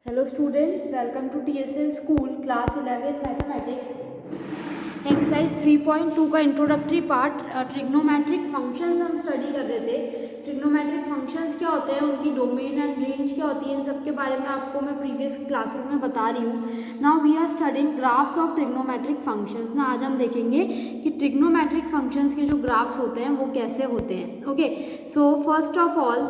Hello students, welcome to TSL School Class 11th Mathematics exercise 3.2 का introductory part trigonometric functions हम study कर रहे थे। ट्रिग्नोमेट्रिक फंक्शंस क्या होते हैं, उनकी डोमेन एंड रेंज क्या होती है, इन सब के बारे में आपको मैं प्रीवियस क्लासेस में बता रही हूँ। Now we are studying graphs of trigonometric functions. ना आज हम देखेंगे कि ट्रिग्नोमेट्रिक फंक्शंस के जो ग्राफ्स होते हैं वो कैसे होते हैं। Okay, so first of all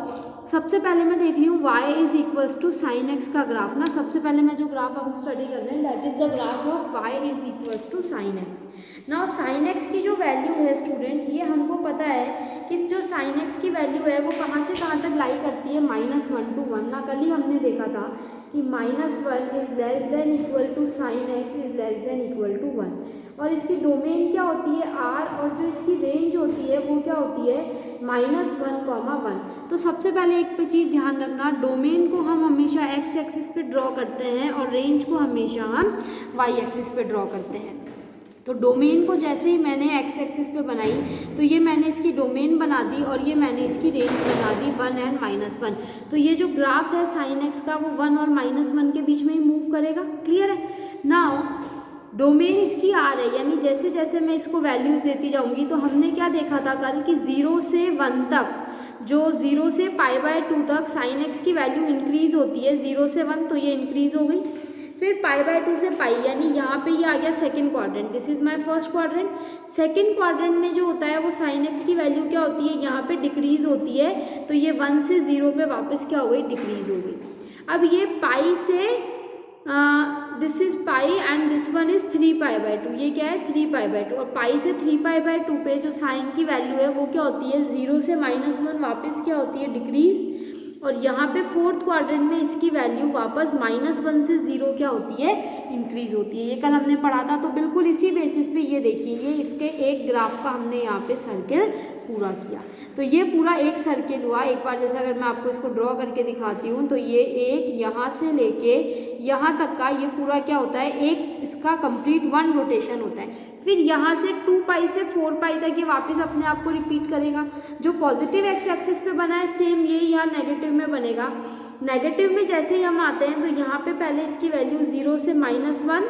सबसे पहले मैं देख रही हूँ y is equals to sine x का ग्राफ। ना सबसे पहले मैं जो ग्राफ हम स्टडी कर रहे हैं that is the graph of y is equals to sine x. Now sine x की जो वैल्यू है स्टूडेंट्स, ये हमको पता है कि जो साइन एक्स की वैल्यू है वो कहाँ से कहाँ तक लाई करती है, -1 to 1। ना कल ही हमने देखा था कि -1 is less than equal to sine x is less than equal to 1। और इसकी डोमेन क्या होती है r, और जो इसकी रेंज होती है वो क्या होती है -1, 1। तो सबसे पहले एक पे चीज़ ध्यान रखना, डोमेन को हम हमेशा x एक्सिस पे ड्रॉ करते हैं और रेंज को हमेशा हम y एक्सिस पे ड्रॉ करते हैं। तो डोमेन को जैसे ही मैंने x एक्सिस पे बनाई तो ये मैंने इसकी डोमेन बना दी और ये मैंने इसकी रेंज बना दी 1 एंड -1। तो ये जो ग्राफ है साइन एक्स का वो 1 और -1 के बीच में ही मूव करेगा। क्लियर है? नाउ डोमेन इसकी r है, यानी जैसे जैसे मैं इसको वैल्यूज़ देती जाऊंगी, तो हमने क्या देखा था कल कि 0 से 1 तक, जो 0 से π/2 तक साइन एक्स की वैल्यू इंक्रीज होती है। 0 से 1 तो ये इंक्रीज हो गई, फिर π/2 से पाई, यानी यहाँ पे ये आ गया second quadrant. This is my first quadrant. Second quadrant में जो होता है वो साइन एक्स की वैल्यू क्या होती है, यहाँ पे डिक्रीज होती है। तो ये 1 से 0 पे वापस क्या हो गई, डिक्रीज हो गई। अब ये पाई से this is pi and this one is 3π/2, ये क्या है 3π/2। और पाई से 3π/2 पे जो साइन की वैल्यू है वो क्या होती है, 0 से -1 वापस क्या होती है, डिक्रीज। और यहाँ पे फोर्थ क्वाड्रेंट में इसकी वैल्यू वापस -1 से 0 क्या होती है, इंक्रीज होती है। ये कल हमने पढ़ा था। तो बिल्कुल इसी बेसिस पे ये देखिए, ये इसके एक ग्राफ का हमने यहाँ पे सर्किल पूरा किया। तो ये पूरा एक सर्किल हुआ। एक बार जैसे अगर मैं आपको इसको ड्रॉ करके दिखाती हूँ, तो ये एक यहाँ से लेके यहाँ तक का ये पूरा क्या होता है, एक इसका कंप्लीट 1 रोटेशन होता है। फिर यहाँ से 2π से 4π तक ये वापस अपने आप को रिपीट करेगा। जो पॉजिटिव एक्स एक्सिस पे बना है सेम यही यहाँ नेगेटिव में बनेगा। नेगेटिव में जैसे ही हम आते हैं तो यहाँ पे पहले इसकी वैल्यू 0 से -1,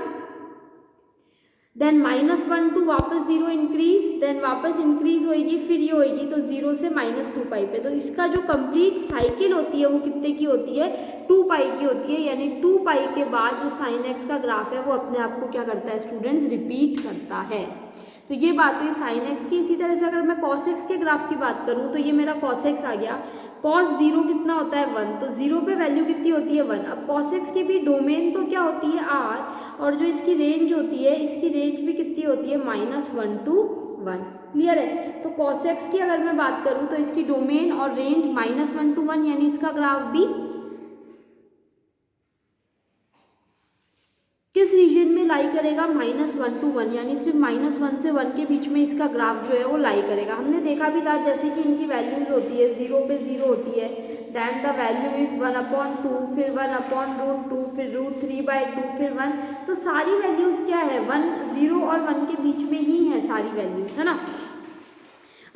देन -1 टू वापस 0 इंक्रीज, देन वापस इंक्रीज होएगी, फिर ये होएगी तो 0 से -2π पे। तो इसका जो कंप्लीट साइकिल होती है वो कितने की होती है, 2π की होती है। यानी 2π के बाद जो साइन एक्स का ग्राफ है वो अपने आप को क्या करता है स्टूडेंट्स, रिपीट करता है। तो ये बात हुई साइन एक्स की। इसी तरह से अगर मैं कॉस एक्स के ग्राफ की बात करूँ तो ये मेरा कॉस एक्स आ गया। कॉस 0 कितना होता है, 1, तो 0 पे वैल्यू कितनी होती है, 1। अब कॉस एक्स की भी डोमेन तो क्या होती है r, और जो इसकी रेंज होती है, इसकी रेंज भी कितनी होती है, -1 to 1। क्लियर है? तो कॉस एक्स की अगर मैं बात करूँ तो इसकी डोमेन और रेंज -1 to 1, यानी इसका ग्राफ भी किस रीजन में लाई करेगा, -1 to 1, यानी सिर्फ -1 से 1 के बीच में इसका ग्राफ जो है वो लाई करेगा। हमने देखा भी था जैसे कि इनकी वैल्यूज होती है, 0 पे 0 होती है, देन द वैल्यू इज 1/2, फिर 1/√2, फिर √3/2, फिर 1। तो सारी वैल्यूज क्या है, 1, 0 और 1 के बीच में ही है सारी वैल्यूज, है ना।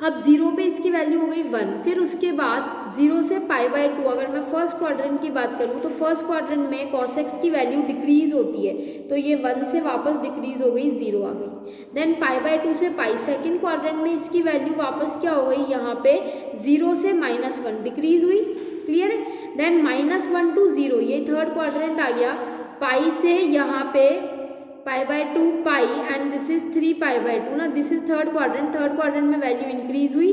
अब 0 पे इसकी वैल्यू हो गई 1, फिर उसके बाद 0 से π/2, अगर मैं फर्स्ट क्वाड्रेंट की बात करूँ तो फर्स्ट क्वाड्रेंट में cos x की वैल्यू डिक्रीज होती है। तो ये 1 से वापस डिक्रीज हो गई, 0 आ गई। देन π/2 से पाई, सेकेंड क्वाड्रेंट में इसकी वैल्यू वापस क्या हो गई, यहाँ पे 0 से -1 डिक्रीज हुई। क्लियर है? देन -1 to 0, ये थर्ड क्वाड्रेंट आ गया। पाई से यहाँ पे π/2 पाई एंड दिस इज 3π/2 ना, this is third quadrant. Third quadrant में वैल्यू इंक्रीज हुई।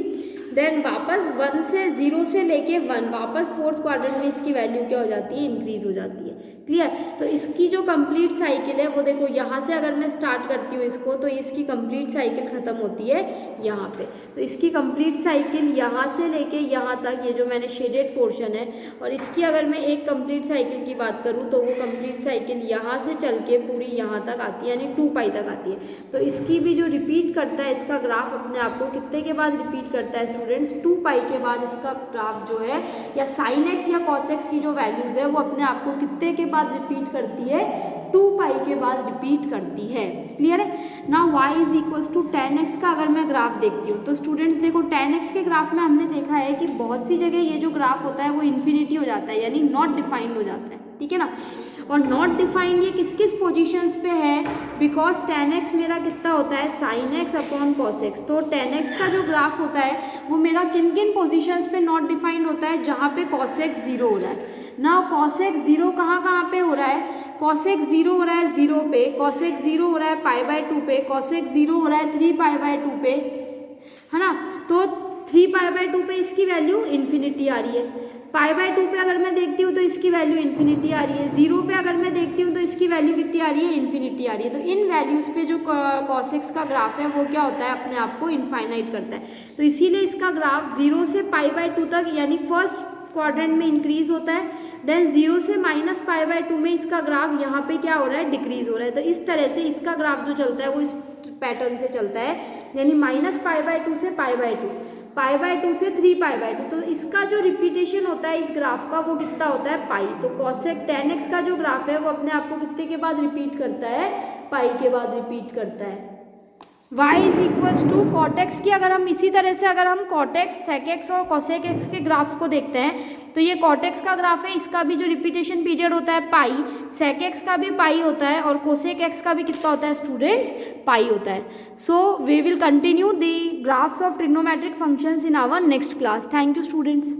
देन वापस 1 से 0 से लेके 1 वापस फोर्थ क्वाड्रेंट में इसकी वैल्यू क्या हो जाती है, इंक्रीज हो जाती है। क्लियर? तो इसकी जो कंप्लीट साइकिल है वो देखो, यहाँ से अगर मैं स्टार्ट करती हूँ इसको तो इसकी कंप्लीट साइकिल खत्म होती है यहाँ पे। तो इसकी कंप्लीट साइकिल यहाँ से लेके यहाँ तक, ये जो मैंने शेडेड पोर्शन है, और इसकी अगर मैं एक कंप्लीट साइकिल की बात करूँ तो वो कंप्लीट साइकिल यहाँ से चल के पूरी यहाँ तक आती है, यानी 2π तक आती है। तो इसकी भी जो रिपीट करता है इसका ग्राफ अपने आप को कितने के बाद रिपीट करता है स्टूडेंट्स, 2π के बाद इसका ग्राफ जो है, या साइन एक्स या कॉस एक्स की जो वैल्यूज है वो अपने आप को कितने के बाद रिपीट करती है, 2 पाई के बाद रिपीट करती है। क्लियर है ना। y is equals to 10x का अगर मैं ग्राफ देखती हूँ तो स्टूडेंट्स देखो 10x के ग्राफ में हमने देखा है कि बहुत सी जगह ये जो ग्राफ होता है वो इन्फिनिटी हो जाता है, यानी नॉट डिफाइंड हो जाता है, ठीक है ना। और नॉट डिफाइंड ये किस किस पोजीशंस पे है, बिकॉज 10x मेरा कितना होता है sin x upon cos x। तो 10x का जो ग्राफ होता है वो मेरा किन किन पोजीशंस पे नॉट डिफाइंड होता है, जहाँ पे cos x 0 हो रहा है ना। cos x 0 कहाँ पे हो रहा है, cos x 0 हो रहा है 0 पे, cos x 0 हो रहा है पाई बाय 2 पे, cos x 0 हो रहा है 3 पाई बाय 2 पे, है ना। तो 3 पाई बाय 2 पे इसकी वैल्यू इन्फिनिटी आ रही है, पाई बाय 2 पे अगर मैं देखती हूँ तो इसकी वैल्यू इन्फिनिटी आ रही है, 0 पे अगर मैं देखती हूँ तो इसकी वैल्यू कितनी आ रही है, इन्फिनिटी आ रही है। तो इन वैल्यूज़ पे जो cos x का ग्राफ है वो क्या होता है, अपने आप को इनफाइनाइट करता है। तो इसीलिए इसका ग्राफ 0 से पाई बाय 2 तक यानी फर्स्ट क्वाड्रेंट में इंक्रीज होता है, देन 0 से माइनस पाई बाय 2 में इसका ग्राफ यहाँ पे क्या हो रहा है, डिक्रीज हो रहा है। तो इस तरह से इसका ग्राफ जो चलता है वो इस पैटर्न से चलता है, यानी माइनस पाई बाय 2 से पाई बाय 2, पाई बाय 2 से 3 पाई बाय 2। तो इसका जो रिपीटेशन होता है इस ग्राफ का वो कितना होता है, पाई। तो cosec 10x का जो ग्राफ है वो अपने आप को कितने के बाद रिपीट करता है, पाई के बाद रिपीट करता है। y is equals to cot x की अगर हम इसी तरह से अगर हम cot x, sec x और cosec x के ग्राफ्स को देखते हैं तो ये cot x का ग्राफ है, इसका भी जो रिपीटेशन पीरियड होता है पाई, sec x का भी पाई होता है और cosec x का भी कितना होता है स्टूडेंट्स, पाई होता है। So we will continue the graphs of trigonometric functions in our next class. Thank you students.